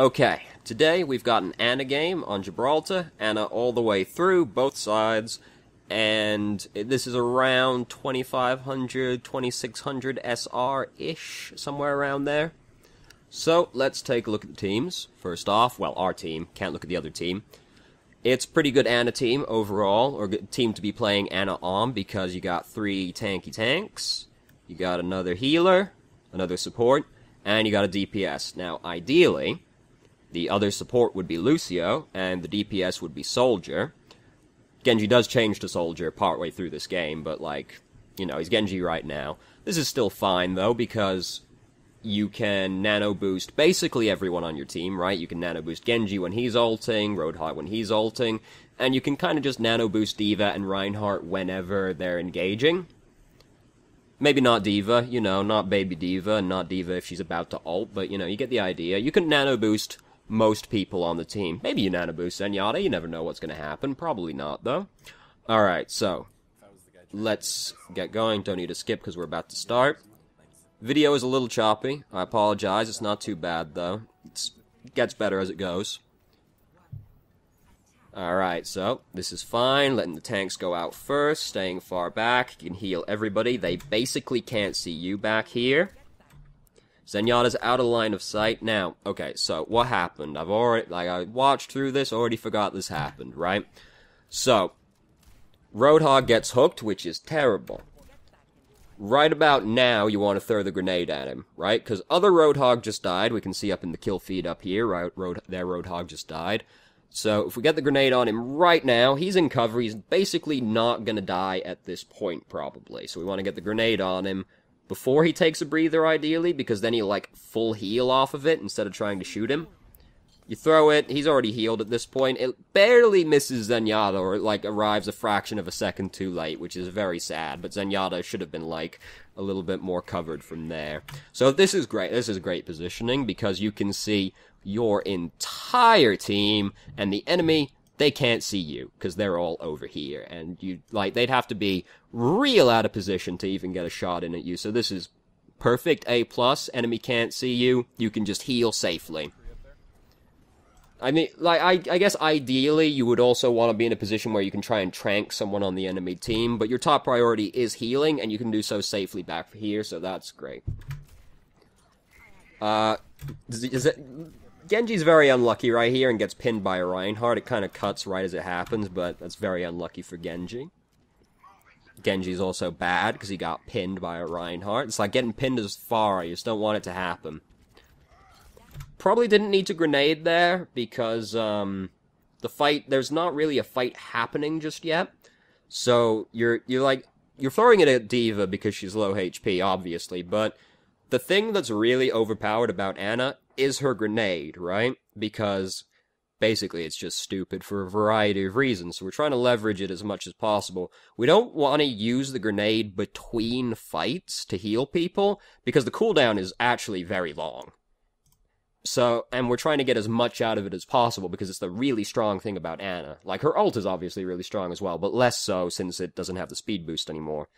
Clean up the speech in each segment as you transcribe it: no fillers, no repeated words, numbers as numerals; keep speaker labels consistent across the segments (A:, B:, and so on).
A: Okay, today we've got an Ana game on Gibraltar, Ana all the way through, both sides, and this is around 2500, 2600 SR-ish, somewhere around there. So, let's take a look at the teams. First off, well, our team, can't look at the other team. It's a pretty good Ana team overall, or good team to be playing Ana on, because you got 3 tanky tanks, you got another healer, another support, and you got a DPS. Now, ideally, the other support would be Lucio, and the DPS would be Soldier. Genji does change to Soldier partway through this game, but, like, you know, he's Genji right now. This is still fine, though, because you can nano boost basically everyone on your team, right? You can nano boost Genji when he's ulting, Roadhog when he's ulting, and you can kind of just nano boost D.Va and Reinhardt whenever they're engaging. Maybe not D.Va, you know, not baby D.Va, and not D.Va if she's about to ult, but, you know, you get the idea. You can nano boost most people on the team. Maybe you nano boost Zenyatta, you never know what's going to happen. Probably not, though. Alright, so, let's get going. Don't need to skip because we're about to start. Video is a little choppy. I apologize. It's not too bad, though. It gets better as it goes. Alright, so, this is fine. Letting the tanks go out first. Staying far back. You can heal everybody. They basically can't see you back here. Zenyatta's out of line of sight. Now, okay, so, what happened? I watched through this, already forgot this happened, right? So, Roadhog gets hooked, which is terrible. Right about now, you want to throw the grenade at him, right? Because other Roadhog just died. We can see up in the kill feed up here, right? Their Roadhog just died. So, if we get the grenade on him right now, he's in cover. He's basically not going to die at this point, probably. So, we want to get the grenade on him before he takes a breather, ideally, because then he'll, like, full heal off of it instead of trying to shoot him. You throw it, he's already healed at this point. It barely misses Zenyatta, or, like, arrives a fraction of a second too late, which is very sad, but Zenyatta should have been, like, a little bit more covered from there. So this is great. This is great positioning, because you can see your entire team, and the enemy, they can't see you, because they're all over here, and you, like, they'd have to be real out of position to even get a shot in at you, so this is perfect, A+, enemy can't see you, you can just heal safely. I mean, like, I guess ideally you would also want to be in a position where you can try and trank someone on the enemy team, but your top priority is healing, and you can do so safely back here, so that's great. Genji's very unlucky right here and gets pinned by a Reinhardt. It kind of cuts right as it happens, but that's very unlucky for Genji. Genji's also bad because he got pinned by a Reinhardt. It's like getting pinned as far, you just don't want it to happen. Probably didn't need to grenade there because the fight, there's not really a fight happening just yet. So you're throwing it at D.Va because she's low HP, obviously, but the thing that's really overpowered about Ana is her grenade, right? Because basically it's just stupid for a variety of reasons, so we're trying to leverage it as much as possible. We don't want to use the grenade between fights to heal people, because the cooldown is actually very long. So, and we're trying to get as much out of it as possible, because it's the really strong thing about Ana. Like, her ult is obviously really strong as well, but less so since it doesn't have the speed boost anymore.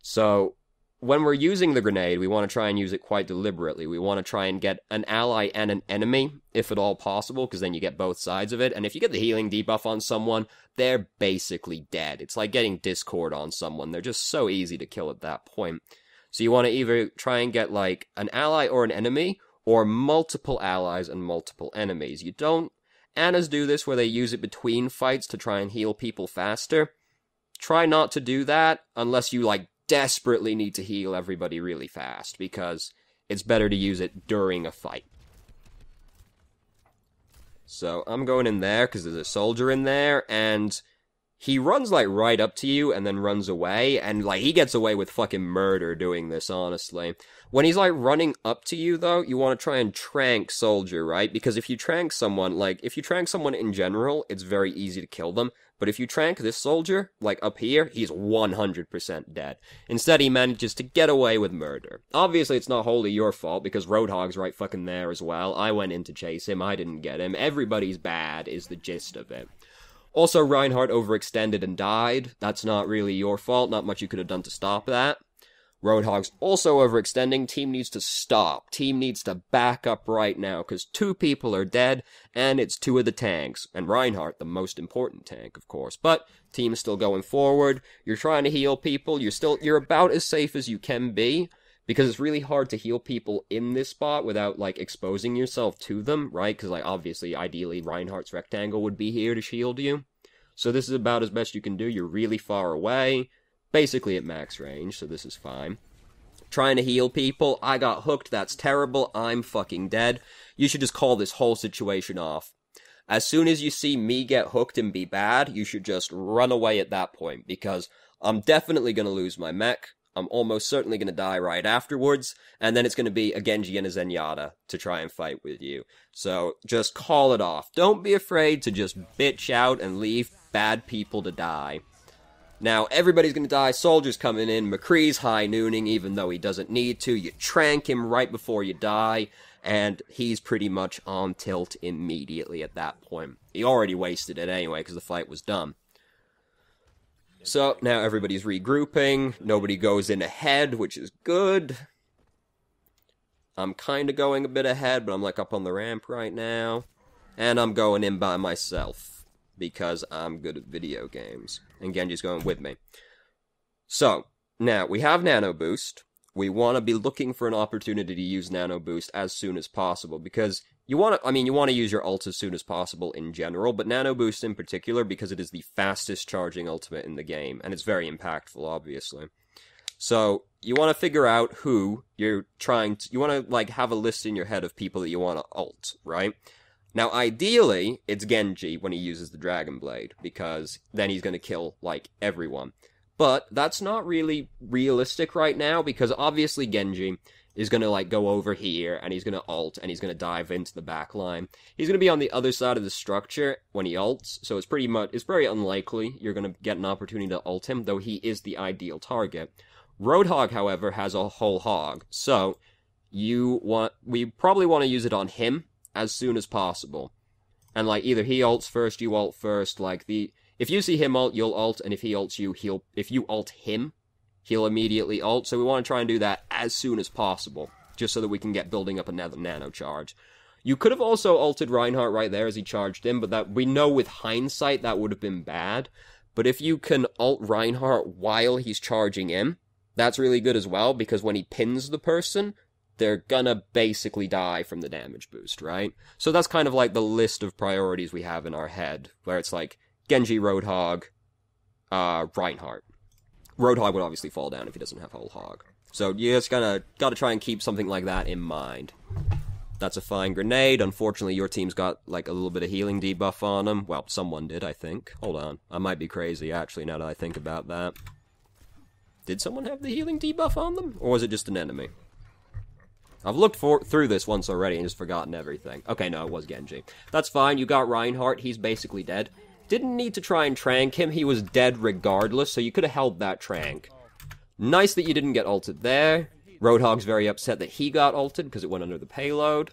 A: So, when we're using the grenade, we want to try and use it quite deliberately. We want to try and get an ally and an enemy, if at all possible, because then you get both sides of it. And if you get the healing debuff on someone, they're basically dead. It's like getting Discord on someone. They're just so easy to kill at that point. So you want to either try and get, like, an ally or an enemy, or multiple allies and multiple enemies. You don't... Ana's do this where they use it between fights to try and heal people faster. Try not to do that unless you, like, desperately need to heal everybody really fast, because it's better to use it during a fight. So, I'm going in there, because there's a soldier in there, and he runs, like, right up to you, and then runs away, and, like, he gets away with fucking murder doing this, honestly. When he's, like, running up to you, though, you want to try and trank soldier, right? Because if you trank someone, like, if you trank someone in general, it's very easy to kill them. But if you trank this soldier, like, up here, he's 100% dead. Instead, he manages to get away with murder. Obviously, it's not wholly your fault, because Roadhog's right fucking there as well. I went in to chase him, I didn't get him. Everybody's bad, is the gist of it. Also, Reinhardt overextended and died. That's not really your fault, not much you could have done to stop that. Roadhog's also overextending. Team needs to stop. Team needs to back up right now, because 2 people are dead, and it's 2 of the tanks. And Reinhardt, the most important tank, of course. But team is still going forward. You're trying to heal people. You're about as safe as you can be, because it's really hard to heal people in this spot without, like, exposing yourself to them, right? Because, like, obviously, ideally, Reinhardt's rectangle would be here to shield you. So this is about as best you can do. You're really far away. Basically at max range, so this is fine. Trying to heal people. I got hooked. That's terrible. I'm fucking dead. You should just call this whole situation off. As soon as you see me get hooked and be bad, you should just run away at that point, because I'm definitely going to lose my mech. I'm almost certainly going to die right afterwards, and then it's going to be a Genji and a Zenyatta to try and fight with you. So just call it off. Don't be afraid to just bitch out and leave bad people to die. Now, everybody's going to die. Soldier's coming in. McCree's high nooning, even though he doesn't need to. You trank him right before you die, and he's pretty much on tilt immediately at that point. He already wasted it anyway, because the fight was done. So, now everybody's regrouping. Nobody goes in ahead, which is good. I'm kind of going a bit ahead, but I'm, like, up on the ramp right now. And I'm going in by myself, because I'm good at video games. And Genji's going with me. So, now, we have Nano Boost. We want to be looking for an opportunity to use Nano Boost as soon as possible, because you want to use your ult as soon as possible in general, but Nano Boost in particular, because it is the fastest charging ultimate in the game, and it's very impactful, obviously. So, you want to figure out who you're you want to, like, have a list in your head of people that you want to ult, right? Now, ideally, it's Genji when he uses the Dragon Blade, because then he's going to kill, like, everyone. But that's not really realistic right now, because obviously Genji is going to, like, go over here, and he's going to ult, and he's going to dive into the back line. He's going to be on the other side of the structure when he ults, so it's very unlikely you're going to get an opportunity to ult him, though he is the ideal target. Roadhog, however, has a whole hog, so we probably want to use it on him as soon as possible. And, like, either he ults first, you ult first, like, if you see him ult, you'll ult, and if he ults you, if you ult him, he'll immediately ult, so we want to try and do that as soon as possible, just so that we can get building up another nano charge. You could have also ulted Reinhardt right there as he charged in, but that we know with hindsight that would have been bad. But if you can ult Reinhardt while he's charging in, that's really good as well, because when he pins the person, they're gonna basically die from the damage boost, right? So that's kind of like the list of priorities we have in our head, where it's like Genji, Roadhog, Reinhardt. Roadhog would obviously fall down if he doesn't have whole hog. So you just gotta try and keep something like that in mind. That's a fine grenade. Unfortunately, your team's got, like, a little bit of healing debuff on them. Well, someone did, I think. Hold on. I might be crazy, actually, now that I think about that. Did someone have the healing debuff on them? Or was it just an enemy? I've looked through this once already and just forgotten everything. Okay, no, it was Genji. That's fine, you got Reinhardt, he's basically dead. Didn't need to try and trank him, he was dead regardless, so you could have held that trank. Nice that you didn't get ulted there. Roadhog's very upset that he got ulted because it went under the payload.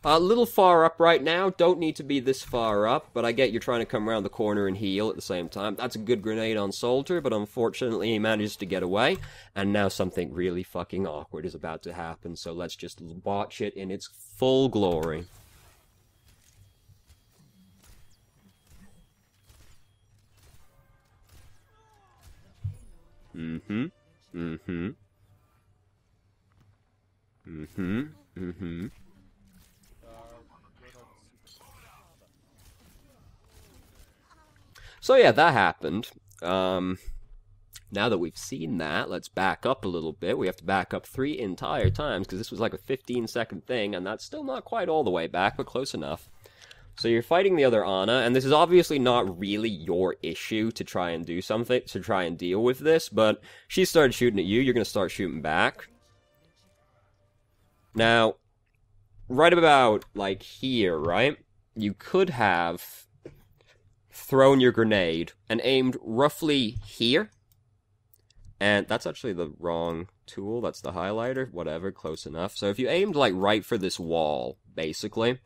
A: A little far up right now, don't need to be this far up, but I get you're trying to come around the corner and heal at the same time. That's a good grenade on Soldier, but unfortunately he manages to get away, and now something really fucking awkward is about to happen, so let's just watch it in its full glory. So yeah, that happened. Now that we've seen that, let's back up a little bit. We have to back up 3 entire times, because this was like a 15-second thing, and that's still not quite all the way back, but close enough. So you're fighting the other Ana, and this is obviously not really your issue to try and do something, to try and deal with this, but she started shooting at you, you're going to start shooting back. Now, right about, like, here, right? You could have thrown your grenade and aimed roughly here. And that's actually the wrong tool, that's the highlighter, whatever, close enough. So if you aimed, like, right for this wall, basically,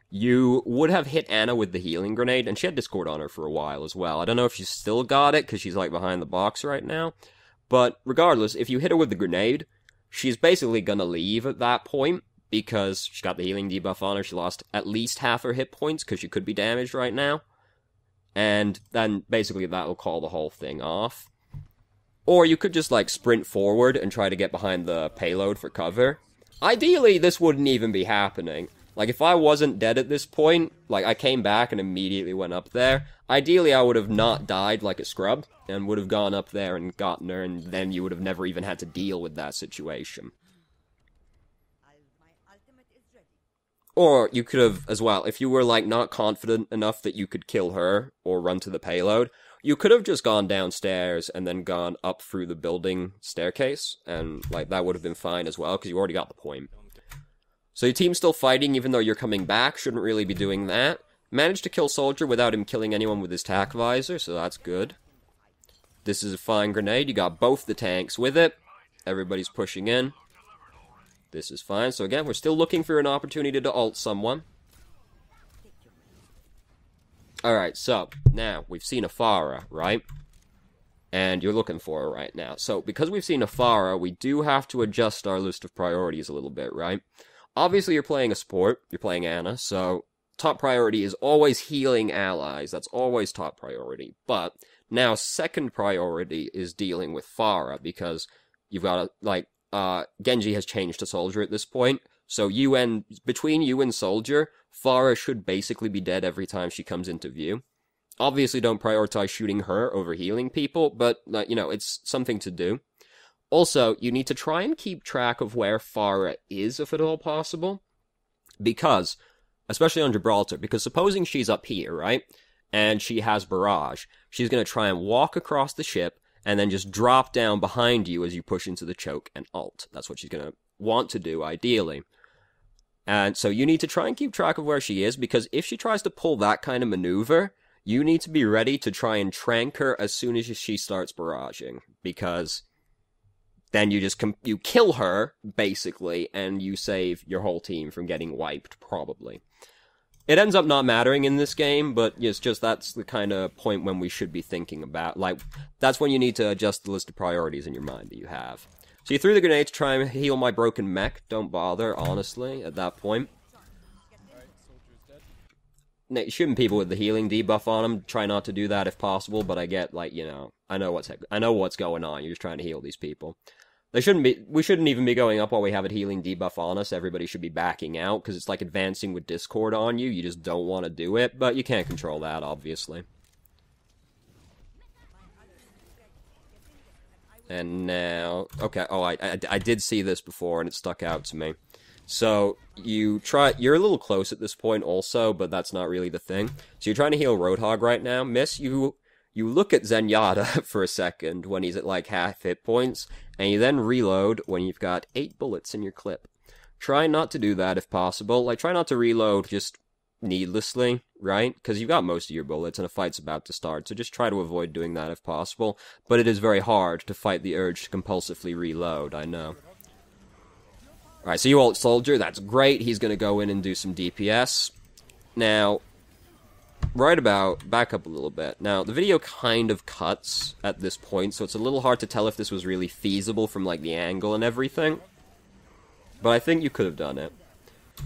A: you would have hit Ana with the healing grenade, and she had Discord on her for a while as well. I don't know if she's still got it, because she's, like, behind the box right now, But regardless, if you hit her with the grenade, she's basically gonna leave at that point, because she got the healing debuff on her. She lost at least half her hit points, because she could be damaged right now. And then basically that'll call the whole thing off. Or you could just, like, sprint forward and try to get behind the payload for cover. Ideally, this wouldn't even be happening. Like, if I wasn't dead at this point, like, I came back and immediately went up there, ideally I would have not died like a scrub, and would have gone up there and gotten her, and then you would have never even had to deal with that situation. Or you could have, as well, if you were, like, not confident enough that you could kill her or run to the payload, you could have just gone downstairs and then gone up through the building staircase, and, like, that would have been fine as well, because you already got the point. So your team's still fighting, even though you're coming back, shouldn't really be doing that. Managed to kill Soldier without him killing anyone with his tac visor, so that's good. This is a fine grenade, you got both the tanks with it. Everybody's pushing in. This is fine, so again, we're still looking for an opportunity to ult someone. Alright, so, now, we've seen a Pharah, right? And you're looking for her right now. So, because we've seen a Pharah, we do have to adjust our list of priorities a little bit, right? Obviously, you're playing a support, you're playing Ana, so top priority is always healing allies. That's always top priority. But, now, second priority is dealing with Pharah, because you've got, Genji has changed to Soldier at this point, so between you and Soldier, Pharah should basically be dead every time she comes into view. Obviously don't prioritize shooting her over healing people, but, it's something to do. Also, you need to try and keep track of where Pharah is, if at all possible, because, especially on Gibraltar, because supposing she's up here, right, and she has barrage, she's going to try and walk across the ship, and then just drop down behind you as you push into the choke and ult. That's what she's going to want to do, ideally. And so you need to try and keep track of where she is, because if she tries to pull that kind of maneuver, you need to be ready to try and trank her as soon as she starts barraging, because then you kill her, basically, and you save your whole team from getting wiped, probably. It ends up not mattering in this game, but it's just that's the kind of point when we should be thinking about, that's when you need to adjust the list of priorities in your mind that you have. So you threw the grenade to try and heal my broken mech. Don't bother, honestly, at that point. Shooting people with the healing debuff on them, try not to do that if possible, but I get, I know what's going on, you're just trying to heal these people. We shouldn't even be going up while we have a healing debuff on us. Everybody should be backing out, because it's like advancing with Discord on you. You just don't want to do it, but you can't control that, obviously. And now, okay, I did see this before, and it stuck out to me. So, you're a little close at this point also, but that's not really the thing. So you're trying to heal Roadhog right now. Miss, you look at Zenyatta for a second when he's at, half hit points, and you then reload when you've got 8 bullets in your clip. Try not to do that if possible. Try not to reload just needlessly, right? Because you've got most of your bullets, and a fight's about to start, so just try to avoid doing that if possible. But it is very hard to fight the urge to compulsively reload, I know. Alright, so you ult Soldier, that's great. He's gonna go in and do some DPS. Now, back up a little bit. Now, the video kind of cuts at this point, so it's a little hard to tell if this was really feasible from, the angle and everything. But I think you could have done it.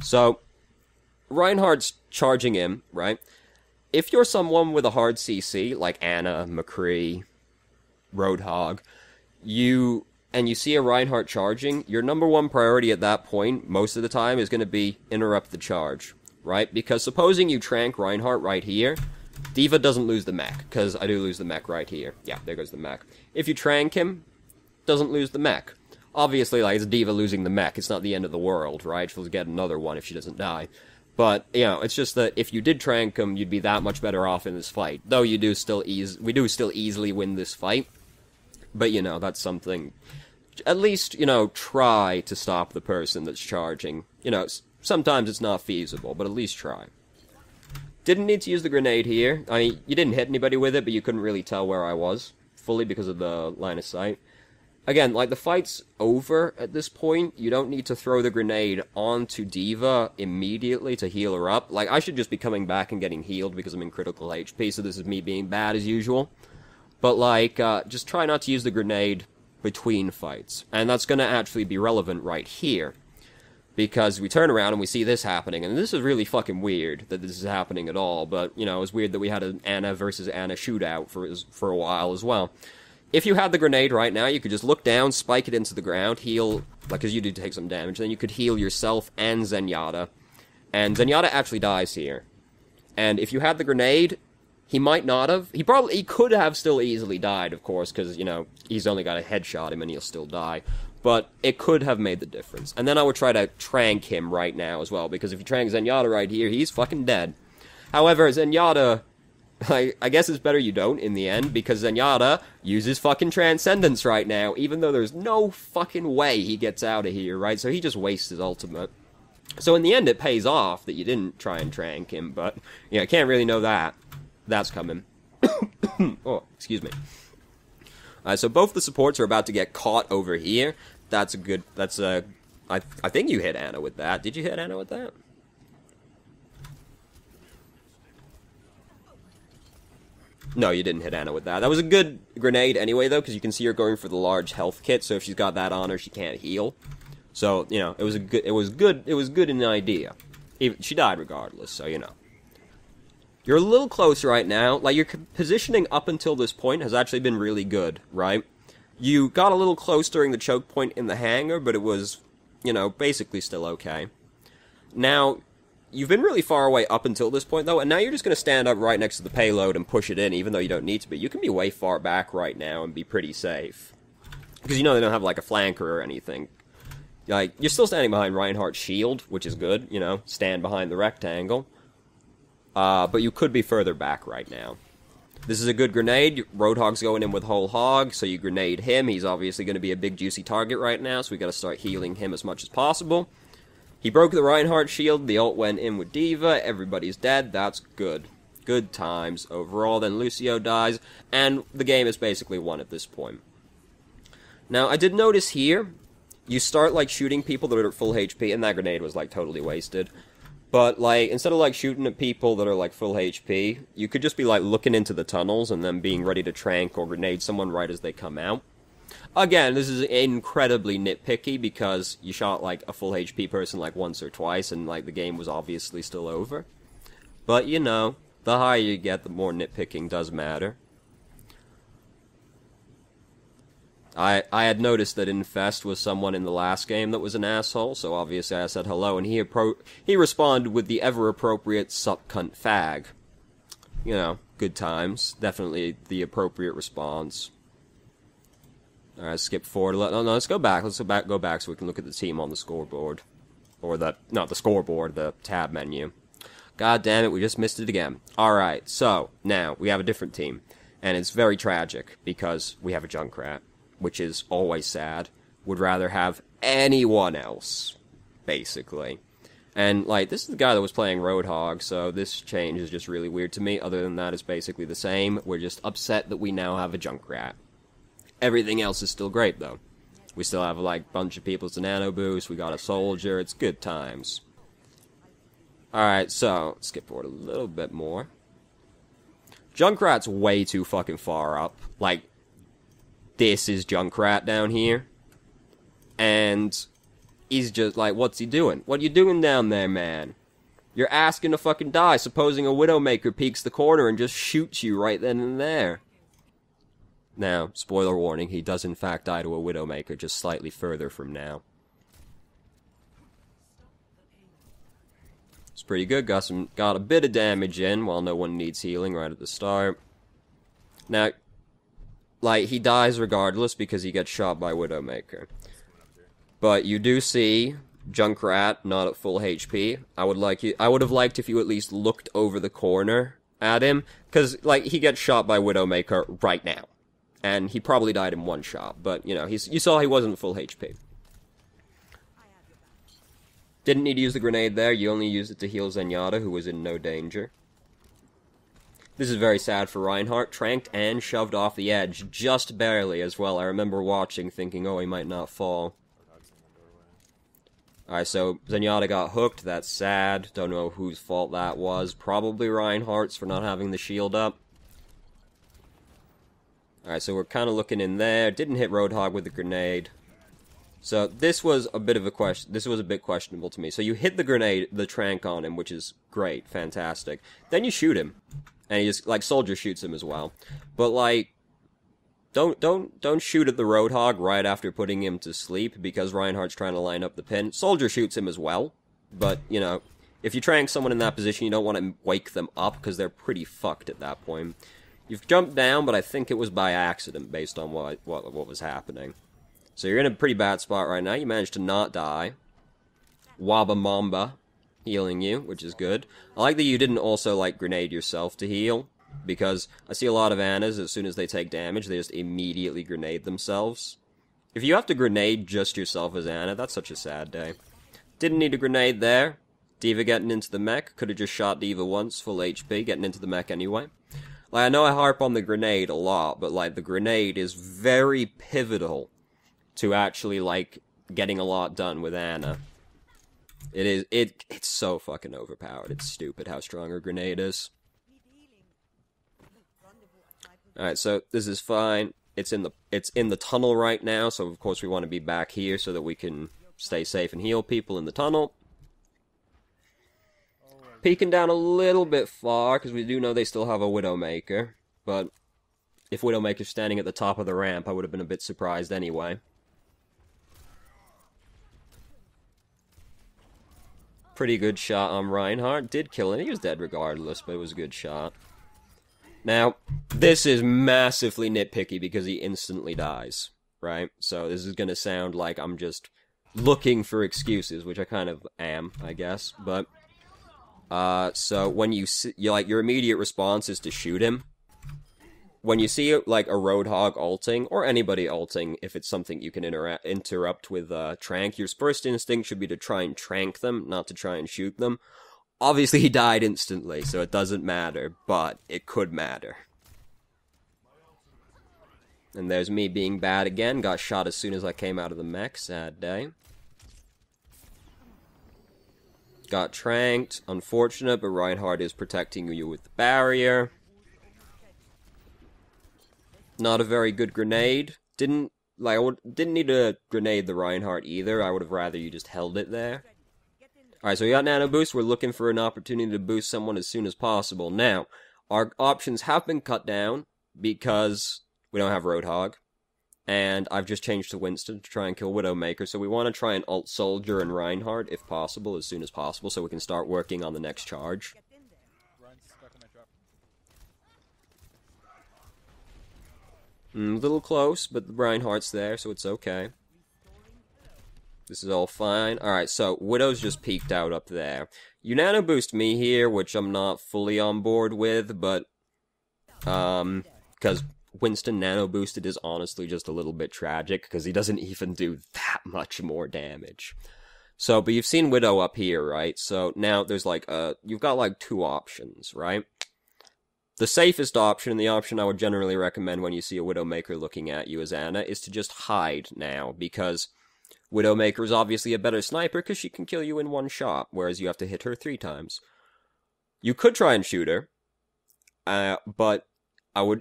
A: So, Reinhardt's charging in, right? If you're someone with a hard CC, like Ana, McCree, Roadhog, you see a Reinhardt charging, your number one priority at that point, most of the time, is going to be interrupt the charge. Right? Because supposing you trank Reinhardt right here, D.Va doesn't lose the mech, because I do lose the mech right here. Yeah, there goes the mech. If you trank him, doesn't lose the mech. Obviously, it's D.Va losing the mech, it's not the end of the world, right? She'll get another one if she doesn't die. But, it's just that if you did trank him, you'd be that much better off in this fight. Though we do still easily win this fight. But, that's something... At least, try to stop the person that's charging. Sometimes it's not feasible, but at least try. Didn't need to use the grenade here. I mean, you didn't hit anybody with it, but you couldn't really tell where I was fully because of the line of sight. Again, the fight's over at this point. You don't need to throw the grenade onto D.Va immediately to heal her up. I should just be coming back and getting healed because I'm in critical HP, so this is me being bad as usual. But, just try not to use the grenade between fights. And that's going to actually be relevant right here. Because we turn around and we see this happening, and this is really fucking weird that this is happening at all, but, you know, it's weird that we had an Ana versus Ana shootout for a while as well. If you had the grenade right now, you could just look down, spike it into the ground, heal, like, because you do take some damage, then you could heal yourself and Zenyatta. And Zenyatta actually dies here. And if you had the grenade, he might not have. He could have still easily died, of course, because, you know, he's only got to headshot him and he'll still die. But it could have made the difference. And then I would try to trank him right now as well, because if you trank Zenyatta right here, he's fucking dead. However, Zenyatta, I guess it's better you don't in the end, because Zenyatta uses fucking Transcendence right now, even though there's no fucking way he gets out of here, right? So he just wastes his ultimate. So in the end, it pays off that you didn't try and trank him, but, yeah, I can't really know that. That's coming. Oh, excuse me. So both the supports are about to get caught over here. That's a good... I think you hit Ana with that. Did you hit Ana with that? No, you didn't hit Ana with that. That was a good grenade anyway, though, because you can see her going for the large health kit, so if she's got that on her, she can't heal. So, you know, it was good in the idea. She died regardless, so, you know. You're a little close right now. Like, your positioning up until this point has actually been really good, right? You got a little close during the choke point in the hangar, but it was, you know, basically still okay. Now, you've been really far away up until this point, though, and now you're just going to stand up right next to the payload and push it in, even though you don't need to be. You can be way far back right now and be pretty safe. Because, you know, they don't have, like, a flanker or anything. Like, you're still standing behind Reinhardt's shield, which is good, you know, stand behind the rectangle. But you could be further back right now. This is a good grenade. Roadhog's going in with whole hog, so you grenade him. He's obviously going to be a big juicy target right now, so we got to start healing him as much as possible. He broke the Reinhardt shield. The ult went in with D.Va. Everybody's dead. That's good. Good times overall. Then Lucio dies, and the game is basically won at this point. Now, I did notice here, you start, like, shooting people that are at full HP, and that grenade was, like, totally wasted. But, like, instead of, like, shooting at people that are, like, full HP, you could just be, like, looking into the tunnels and then being ready to trank or grenade someone right as they come out. Again, this is incredibly nitpicky because you shot, like, a full HP person, like, once or twice and, like, the game was obviously still over. But, you know, the higher you get, the more nitpicking does matter. I had noticed that Infest was someone in the last game that was an asshole, so obviously I said hello, and he responded with the ever-appropriate sup cunt fag. You know, good times. Definitely the appropriate response. Alright, skip forward. No, let's go back. Let's go back so we can look at the team on the scoreboard. Or not the scoreboard, the tab menu. God damn it, we just missed it again. Alright, so, now, we have a different team. And it's very tragic, because we have a Junkrat. Which is always sad, would rather have anyone else, basically. And, like, this is the guy that was playing Roadhog, so this change is just really weird to me. Other than that, it's basically the same. We're just upset that we now have a Junkrat. Everything else is still great, though. We still have, like, a bunch of people to nano boost, we got a soldier, it's good times. Alright, so, skip forward a little bit more. Junkrat's way too fucking far up. Like, this is Junkrat down here. And he's just like, what's he doing? What you doing down there, man? You're asking to fucking die, supposing a Widowmaker peeks the corner and just shoots you right then and there. Now, spoiler warning, he does in fact die to a Widowmaker just slightly further from now. It's pretty good, got a bit of damage in while no one needs healing right at the start. Now, like, he dies regardless because he gets shot by Widowmaker. But you do see Junkrat not at full HP. I would have liked if you at least looked over the corner at him, because, like, he gets shot by Widowmaker right now. And he probably died in one shot, but, you know, you saw he wasn't full HP. Didn't need to use the grenade there, you only used it to heal Zenyatta, who was in no danger. This is very sad for Reinhardt, tranked and shoved off the edge, just barely as well. I remember watching, thinking, oh, he might not fall. Alright, so Zenyatta got hooked, that's sad. Don't know whose fault that was. Probably Reinhardt's for not having the shield up. Alright, so we're kind of looking in there. Didn't hit Roadhog with the grenade. So this was a bit of a question. This was a bit questionable to me. So you hit the grenade, the trank on him, which is great, fantastic. Then you shoot him, and he just like Soldier shoots him as well. But like, don't shoot at the Roadhog right after putting him to sleep because Reinhardt's trying to line up the pin. Soldier shoots him as well, but you know, if you trank someone in that position, you don't want to wake them up because they're pretty fucked at that point. You've jumped down, but I think it was by accident based on what was happening. So you're in a pretty bad spot right now. You managed to not die. Waba Mamba healing you, which is good. I like that you didn't also, like, grenade yourself to heal, because I see a lot of Annas, as soon as they take damage, they just immediately grenade themselves. If you have to grenade just yourself as Anna, that's such a sad day. Didn't need a grenade there. D.Va getting into the mech. Could have just shot D.Va once, full HP, getting into the mech anyway. Like, I know I harp on the grenade a lot, but, like, the grenade is very pivotal to actually, like, getting a lot done with Anna. It's so fucking overpowered. It's stupid how strong her grenade is. Alright, so this is fine. It's in the tunnel right now, so of course we want to be back here so that we can stay safe and heal people in the tunnel. Peeking down a little bit far, because we do know they still have a Widowmaker, but if Widowmaker's standing at the top of the ramp, I would have been a bit surprised anyway. Pretty good shot on Reinhardt. Did kill him. He was dead regardless, but it was a good shot. Now, this is massively nitpicky because he instantly dies, right? So this is gonna sound like I'm just looking for excuses, which I kind of am, I guess. But, so when you like, your immediate response is to shoot him. When you see, like, a Roadhog ulting, or anybody ulting, if it's something you can interrupt with trank, your first instinct should be to try and trank them, not to try and shoot them. Obviously, he died instantly, so it doesn't matter, but it could matter. And there's me being bad again, got shot as soon as I came out of the mech, sad day. Got tranked, unfortunate, but Reinhardt is protecting you with the barrier. Not a very good grenade. Didn't need to grenade the Reinhardt either. I would have rather you just held it there. Alright, so we got Nano Boost. We're looking for an opportunity to boost someone as soon as possible. Now, our options have been cut down because we don't have Roadhog. And I've just changed to Winston to try and kill Widowmaker. So we want to try and ult Soldier and Reinhardt, if possible, as soon as possible, so we can start working on the next charge. A little close, but the Reinhardt's there, so it's okay. This is all fine. Alright, so Widow's just peeked out up there. You nano boost me here, which I'm not fully on board with, but because Winston nano boosted is honestly just a little bit tragic, because he doesn't even do that much more damage. So, but you've seen Widow up here, right? So now there's like you've got like two options, right? The safest option, and the option I would generally recommend when you see a Widowmaker looking at you as Anna, is to just hide now, because Widowmaker is obviously a better sniper because she can kill you in one shot, whereas you have to hit her 3 times. You could try and shoot her, but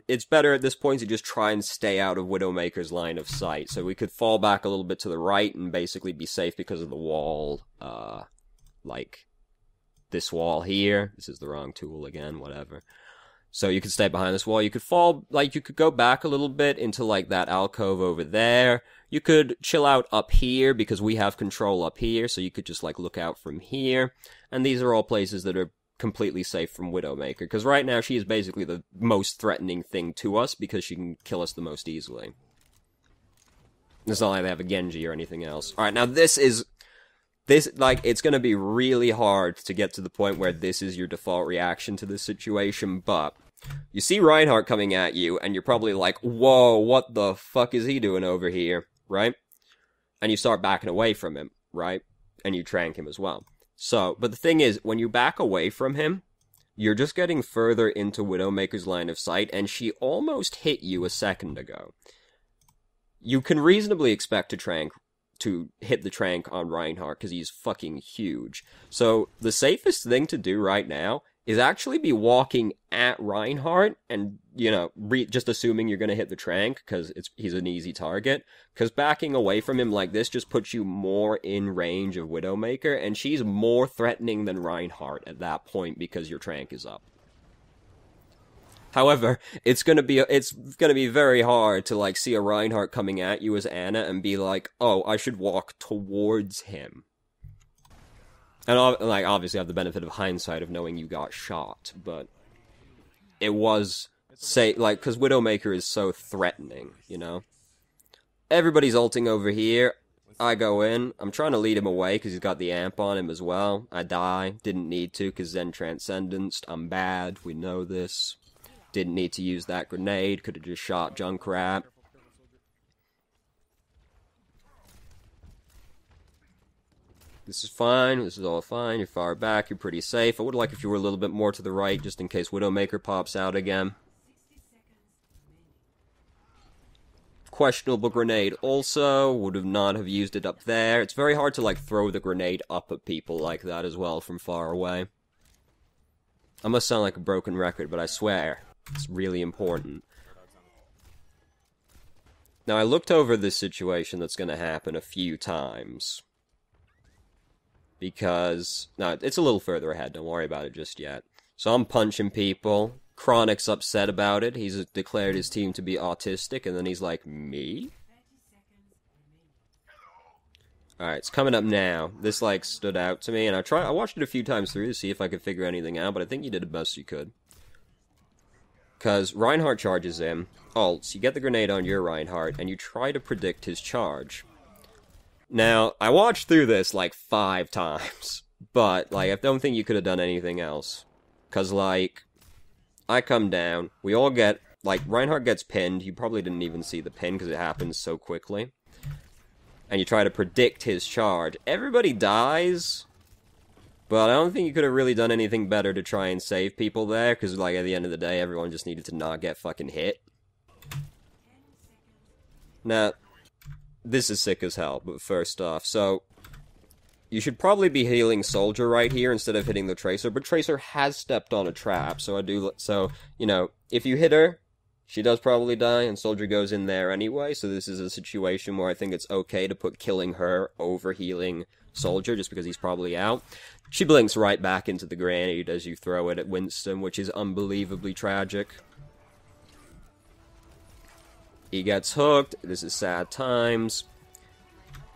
A: it's better at this point to just try and stay out of Widowmaker's line of sight. So we could fall back a little bit to the right and basically be safe because of the wall, like this wall here. This is the wrong tool again, whatever. So you could stay behind this wall. You could fall, like, you could go back a little bit into, like, that alcove over there. You could chill out up here because we have control up here, so you could just, like, look out from here. And these are all places that are completely safe from Widowmaker, because right now she is basically the most threatening thing to us because she can kill us the most easily. It's not like they have a Genji or anything else. Alright, now it's gonna be really hard to get to the point where this is your default reaction to this situation, but you see Reinhardt coming at you, and you're probably like, whoa, what the fuck is he doing over here, right? And you start backing away from him, right? And you trank him as well. So, but the thing is, when you back away from him, you're just getting further into Widowmaker's line of sight, and she almost hit you a second ago. You can reasonably expect to hit the trank on Reinhardt, because he's fucking huge. So, the safest thing to do right now is actually be walking at Reinhardt and, you know, just assuming you're going to hit the trank because he's an easy target. Because backing away from him like this just puts you more in range of Widowmaker, and she's more threatening than Reinhardt at that point because your trank is up. However, it's gonna be very hard to like see a Reinhardt coming at you as Anna and be like, oh, I should walk towards him. And like obviously I have the benefit of hindsight of knowing you got shot, but it was like because Widowmaker is so threatening, you know. Everybody's ulting over here. I go in. I'm trying to lead him away because he's got the amp on him as well. I die. Didn't need to because Zen Transcendenced. I'm bad. We know this. Didn't need to use that grenade. Could have just shot Junkrat. This is fine. This is all fine. You're far back. You're pretty safe. I would like if you were a little bit more to the right just in case Widowmaker pops out again. Questionable grenade also. Would have not have used it up there. It's very hard to like throw the grenade up at people like that as well from far away. I must sound like a broken record, but I swear. It's really important. Now, I looked over this situation that's going to happen a few times. Because... no, it's a little further ahead. Don't worry about it just yet. So I'm punching people. Chronic's upset about it. He's declared his team to be autistic. And then he's like, me? Alright, it's coming up now. This, like, stood out to me. And I watched it a few times through to see if I could figure anything out. But I think you did the best you could. Because Reinhardt charges in, ults, you get the grenade on your Reinhardt, and you try to predict his charge. Now, I watched through this like 5 times, but like I don't think you could have done anything else. Because like, I come down, we all get, like Reinhardt gets pinned, you probably didn't even see the pin because it happens so quickly. And you try to predict his charge. Everybody dies. But I don't think you could have really done anything better to try and save people there, because, like, at the end of the day, everyone just needed to not get fucking hit. Now, this is sick as hell, but first off, so... you should probably be healing Soldier right here instead of hitting the Tracer, but Tracer has stepped on a trap, so you know, if you hit her, she does probably die, and Soldier goes in there anyway, so this is a situation where I think it's okay to put killing her over healing Soldier, just because he's probably out. She blinks right back into the grenade as you throw it at Winston, which is unbelievably tragic. He gets hooked. This is sad times.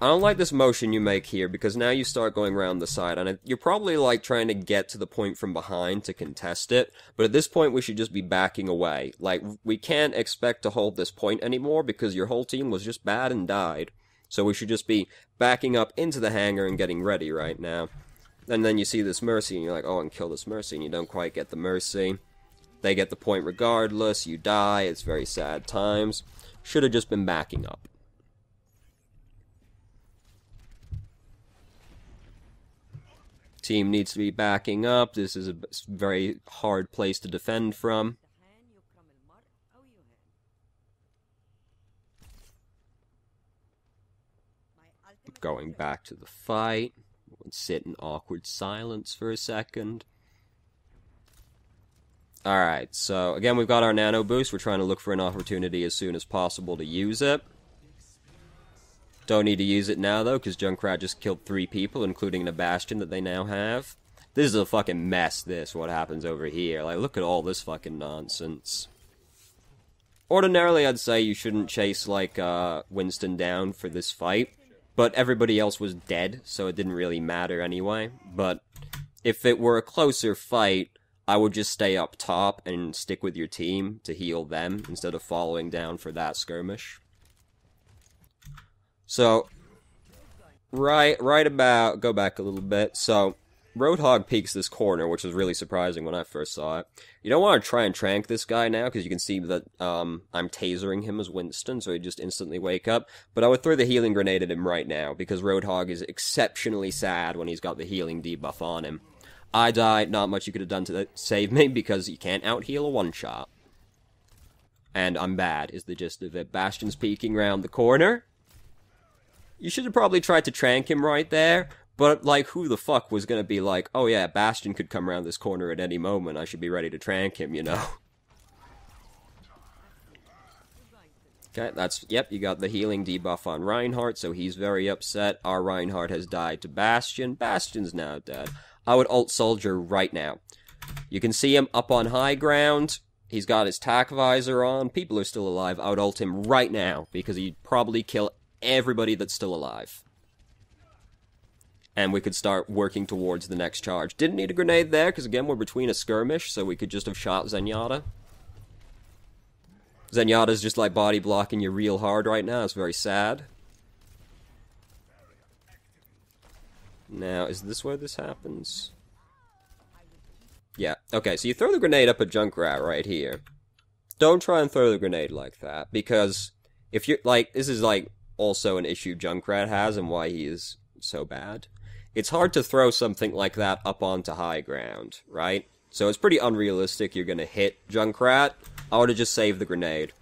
A: I don't like this motion you make here, because now you start going around the side, and you're probably, like, trying to get to the point from behind to contest it, but at this point we should just be backing away. Like, we can't expect to hold this point anymore, because your whole team was just bad and died. So we should just be backing up into the hangar and getting ready right now. And then you see this Mercy, and you're like, oh, I can kill this Mercy, and you don't quite get the Mercy. They get the point regardless, you die, it's very sad times. Should have just been backing up. Team needs to be backing up, this is a very hard place to defend from. Going back to the fight. We'll sit in awkward silence for a second. Alright, so again we've got our nano boost. We're trying to look for an opportunity as soon as possible to use it. Don't need to use it now though, because Junkrat just killed 3 people, including the Bastion that they now have. This is a fucking mess, what happens over here. Like, look at all this fucking nonsense. Ordinarily, I'd say you shouldn't chase, like, Winston down for this fight. But everybody else was dead, so it didn't really matter anyway. But if it were a closer fight, I would just stay up top and stick with your team to heal them, instead of following down for that skirmish. So, right about, go back a little bit, so, Roadhog peeks this corner, which was really surprising when I first saw it. You don't want to try and trank this guy now, because you can see that I'm tasering him as Winston, so he'd just instantly wake up. But I would throw the healing grenade at him right now, because Roadhog is exceptionally sad when he's got the healing debuff on him. I died, not much you could have done to save me, because you can't out-heal a one-shot. And I'm bad, is the gist of it. Bastion's peeking around the corner. You should have probably tried to trank him right there, But, like, who the fuck was gonna be like, oh yeah, Bastion could come around this corner at any moment, I should be ready to trank him, you know? Okay, yep, you got the healing debuff on Reinhardt, so he's very upset. Our Reinhardt has died to Bastion. Bastion's now dead. I would ult Soldier right now. You can see him up on high ground. He's got his tack visor on. People are still alive. I would ult him right now, because he'd probably kill everybody that's still alive. And we could start working towards the next charge. Didn't need a grenade there, because again, we're between a skirmish, so we could just have shot Zenyatta. Zenyatta's just like body blocking you real hard right now. It's very sad. Now, is this where this happens? Yeah, okay, so you throw the grenade up at Junkrat right here. Don't try and throw the grenade like that, because if you're, like, this is, like, also an issue Junkrat has and why he is so bad. It's hard to throw something like that up onto high ground, right? So it's pretty unrealistic you're gonna hit Junkrat. I would've just saved the grenade.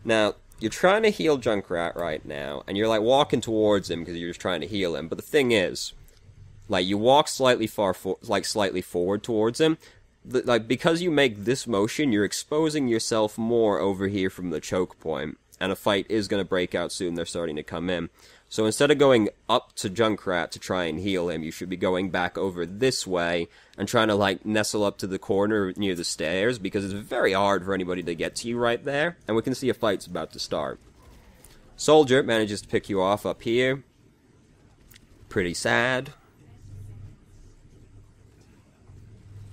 A: Now, you're trying to heal Junkrat right now, and you're, like, walking towards him because you're just trying to heal him, but the thing is, like, you walk slightly slightly forward towards him, like, because you make this motion, you're exposing yourself more over here from the choke point, and a fight is gonna break out soon, they're starting to come in. So instead of going up to Junkrat to try and heal him, you should be going back over this way and trying to, like, nestle up to the corner near the stairs, because it's very hard for anybody to get to you right there, and we can see a fight's about to start. Soldier manages to pick you off up here. Pretty sad.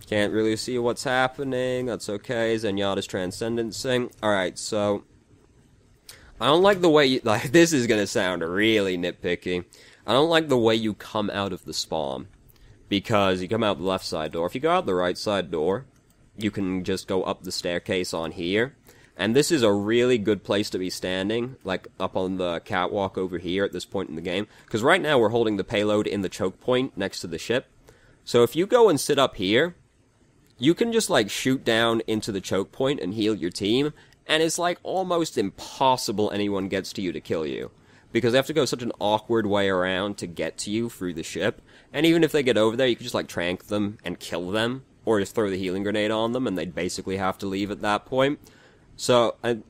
A: Can't really see what's happening, that's okay, Zenyatta's transcendencing. Alright, so I don't like the way you, like, this is gonna sound really nitpicky. I don't like the way you come out of the spawn. Because you come out the left side door. If you go out the right side door, you can just go up the staircase on here. And this is a really good place to be standing, like, up on the catwalk over here at this point in the game. Because right now we're holding the payload in the choke point next to the ship. So if you go and sit up here, you can just, like, shoot down into the choke point and heal your team. And it's, like, almost impossible anyone gets to you to kill you. Because they have to go such an awkward way around to get to you through the ship. And even if they get over there, you can just, like, trank them and kill them. Or just throw the healing grenade on them, and they'd basically have to leave at that point. So, you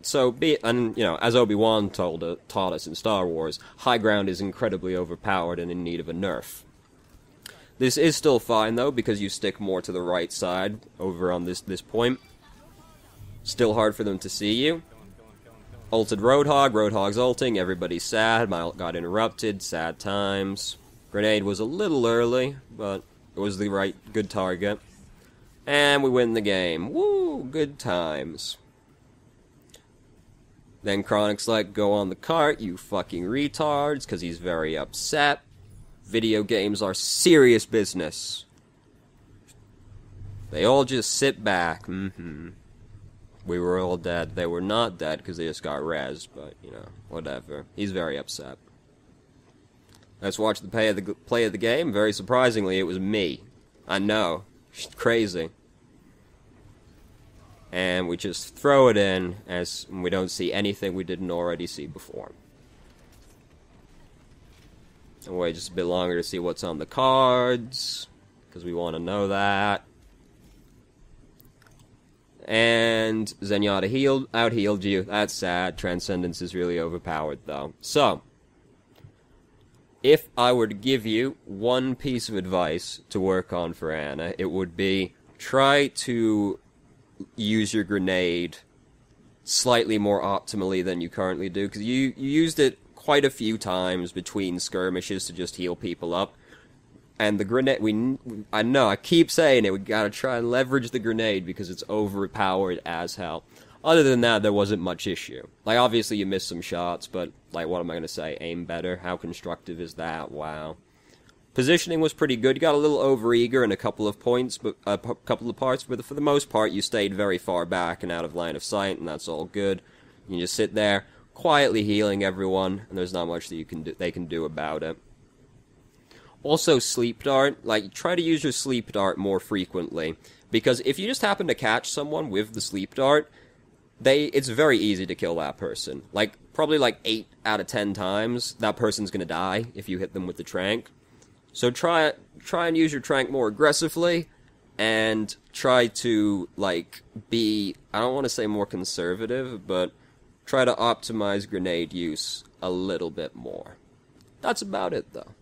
A: know, as Obi-Wan taught us in Star Wars, high ground is incredibly overpowered and in need of a nerf. This is still fine, though, because you stick more to the right side over on this point. Still hard for them to see you. Ulted Roadhog, Roadhog's ulting, everybody's sad, my ult got interrupted, sad times. Grenade was a little early, but it was the good target. And we win the game. Woo, good times. Then Chronic's like, go on the cart, you fucking retards, because he's very upset. Video games are serious business. They all just sit back, We were all dead. They were not dead because they just got rezzed, but, you know, whatever. He's very upset. Let's watch the play of the game. Very surprisingly, it was me. I know. Crazy. And we just throw it in as we don't see anything we didn't already see before. And wait just a bit longer to see what's on the cards, because we want to know that. And Zenyatta out-healed you. That's sad. Transcendence is really overpowered, though. So, if I were to give you one piece of advice to work on for Ana, it would be try to use your grenade slightly more optimally than you currently do, because you used it quite a few times between skirmishes to just heal people up. And the grenade, I know, I keep saying it, we gotta try and leverage the grenade because it's overpowered as hell. Other than that, there wasn't much issue. Like, obviously you missed some shots, but, like, what am I gonna say? Aim better? How constructive is that? Wow. Positioning was pretty good. You got a little overeager in a couple of points, but a couple of parts, but for the most part, you stayed very far back and out of line of sight, and that's all good. You just sit there, quietly healing everyone, and there's not much that they can do about it. Also, sleep dart, like, try to use your sleep dart more frequently, because if you just happen to catch someone with the sleep dart, it's very easy to kill that person. Like, probably like 8 out of 10 times, that person's gonna die if you hit them with the trank. So try and use your trank more aggressively, and try to, like, be, I don't want to say more conservative, but try to optimize grenade use a little bit more. That's about it, though.